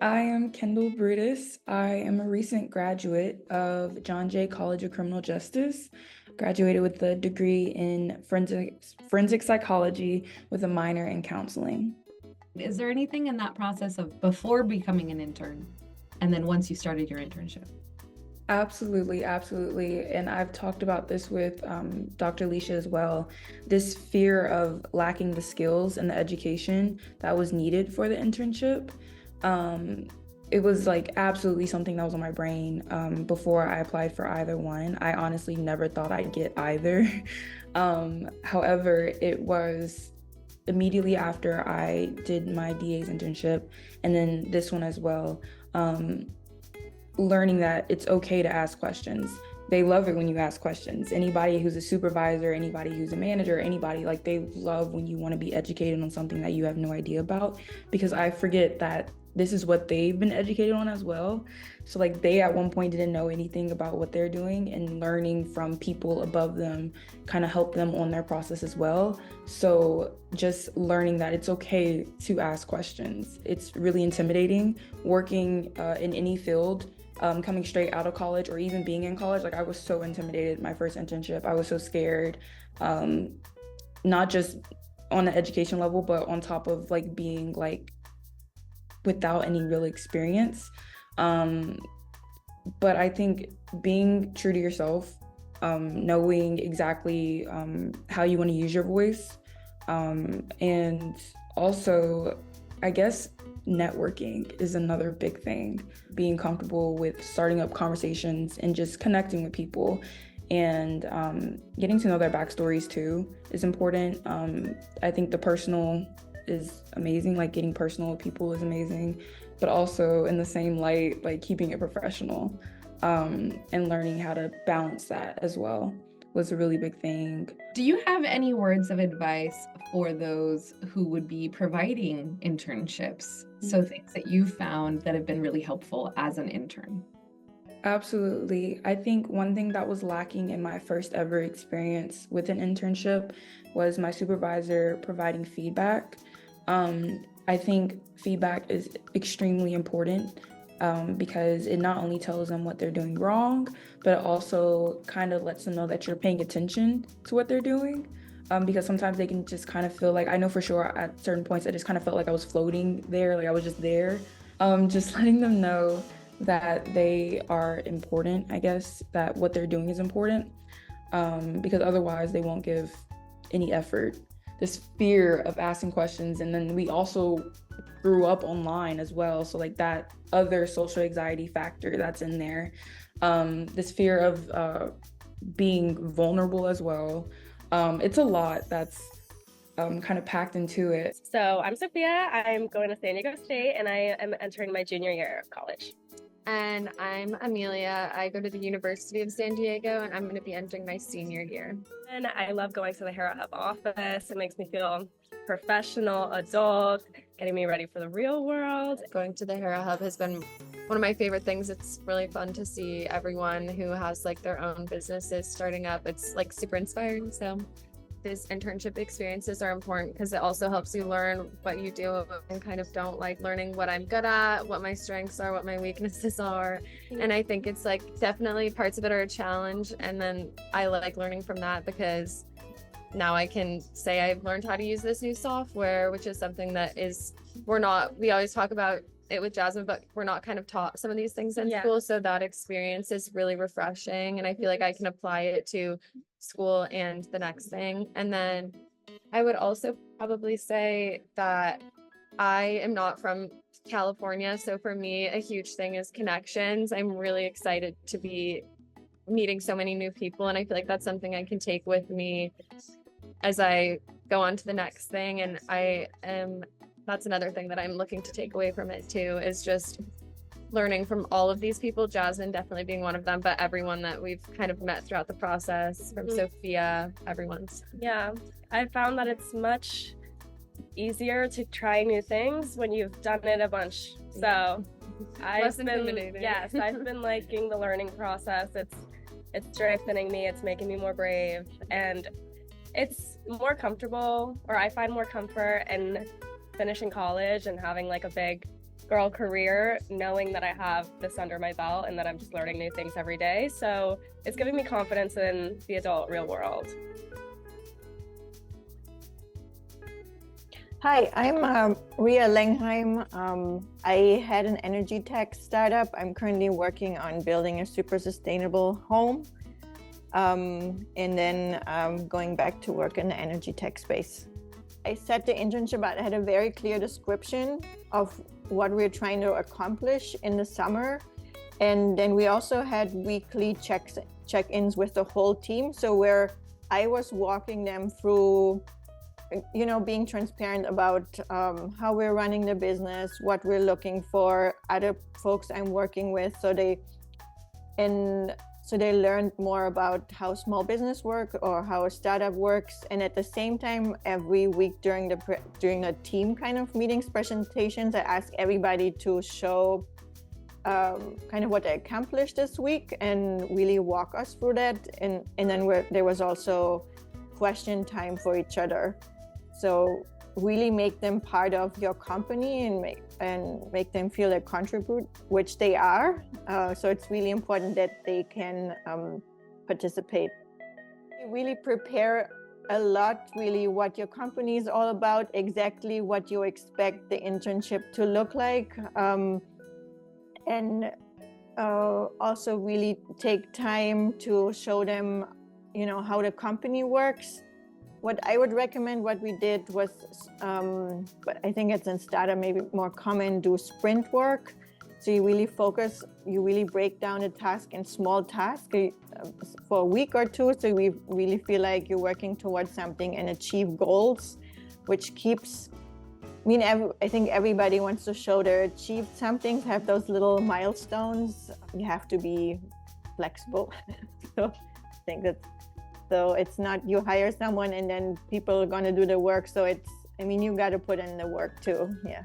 I am Kendall Brutus. I am a recent graduate of John Jay College of Criminal Justice. Graduated with a degree in forensic psychology with a minor in counseling. Is there anything in that process of before becoming an intern and then once you started your internship? Absolutely, absolutely. And I've talked about this with Dr. Leisha as well. This fear of lacking the skills and the education that was needed for the internship. Um, it was like absolutely something that was on my brain before I applied for either one. I honestly never thought I'd get either. However, it was immediately after I did my DA's internship and then this one as well. Learning that it's okay to ask questions. They love it when you ask questions. Anybody who's a supervisor, anybody who's a manager, anybody, like they love when you want to be educated on something that you have no idea about, because I forget that this is what they've been educated on as well. So like they at one point didn't know anything about what they're doing, and learning from people above them kind of helped them on their process as well. So just learning that it's okay to ask questions. It's really intimidating working in any field, coming straight out of college or even being in college. Like I was so intimidated my first internship. I was so scared, not just on the education level, but on top of like being like without any real experience. But I think being true to yourself, knowing exactly how you want to use your voice, and also, I guess, networking is another big thing. Being comfortable with starting up conversations and just connecting with people, and getting to know their backstories too is important. I think the personal is amazing, like getting personal with people is amazing, but also in the same light, like keeping it professional, and learning how to balance that as well was a really big thing. Do you have any words of advice for those who would be providing internships? So things that you've found that have been really helpful as an intern. Absolutely. I think one thing that was lacking in my first ever experience with an internship was my supervisor providing feedback. I think feedback is extremely important, because it not only tells them what they're doing wrong, but it also kind of lets them know that you're paying attention to what they're doing. Because sometimes they can just kind of feel like, I know for sure at certain points, I just kind of felt like I was floating there, like I was just there. Just letting them know that they are important, I guess, that what they're doing is important, because otherwise they won't give any effort. This fear of asking questions, and then we also grew up online as well, so like that other social anxiety factor that's in there. This fear of being vulnerable as well. It's a lot that's kind of packed into it. So I'm Sophia. I'm going to San Diego State, and I am entering my junior year of college. And I'm Amelia. I go to the University of San Diego, and I'm going to be entering my senior year. And I love going to the Hera Hub office. It makes me feel professional, adult, getting me ready for the real world. Going to the Hera Hub has been one of my favorite things. It's really fun to see everyone who has like their own businesses starting up. It's like super inspiring. So these internship experiences are important because it also helps you learn what you do, and kind of don't like learning what I'm good at, what my strengths are, what my weaknesses are. And I think it's like definitely parts of it are a challenge. And then I like learning from that because now I can say I've learned how to use this new software, which is something that we always talk about it with Jasmine, but we're not kind of taught some of these things in school. So that experience is really refreshing. And I feel like I can apply it to school and the next thing. And then I would also probably say that I am not from California. So for me, a huge thing is connections. I'm really excited to be meeting so many new people. And I feel like that's something I can take with me as I go on to the next thing. And that's another thing that I'm looking to take away from it too, is just learning from all of these people, Jasmine definitely being one of them, but everyone that we've kind of met throughout the process, from Sophia, everyone's. Yeah, I found that it's much easier to try new things when you've done it a bunch. So I've been liking the learning process. It's strengthening me, it's making me more brave, and it's more comfortable, or I find more comfort in finishing college and having like a big girl career, knowing that I have this under my belt and that I'm just learning new things every day. So it's giving me confidence in the adult real world. Hi, I'm Ria Langheim. I had an energy tech startup. I'm currently working on building a super sustainable home. And then going back to work in the energy tech space. I set the internship out. I had a very clear description of what we're trying to accomplish in the summer. And then we also had weekly check-ins with the whole team. So where I was walking them through, you know, being transparent about how we're running the business, what we're looking for, other folks I'm working with. So they learned more about how small business work or how a startup works. And at the same time, every week during the team kind of meetings, presentations, I ask everybody to show kind of what they accomplished this week and really walk us through that. And then there was also question time for each other. So really make them part of your company and make them feel they contribute, which they are. So it's really important that they can participate. You really prepare a lot, really what your company is all about, exactly what you expect the internship to look like. And also really take time to show them, you know, how the company works. What I would recommend, what we did was, but I think it's in startup maybe more common, do sprint work. So you really focus, you really break down a task in small tasks for a week or two. So we really feel like you're working towards something and achieve goals, which keeps, I think everybody wants to show they achieved something, have those little milestones. You have to be flexible. So I think so it's not you hire someone and then people are going to do the work. So you got to put in the work too. Yeah.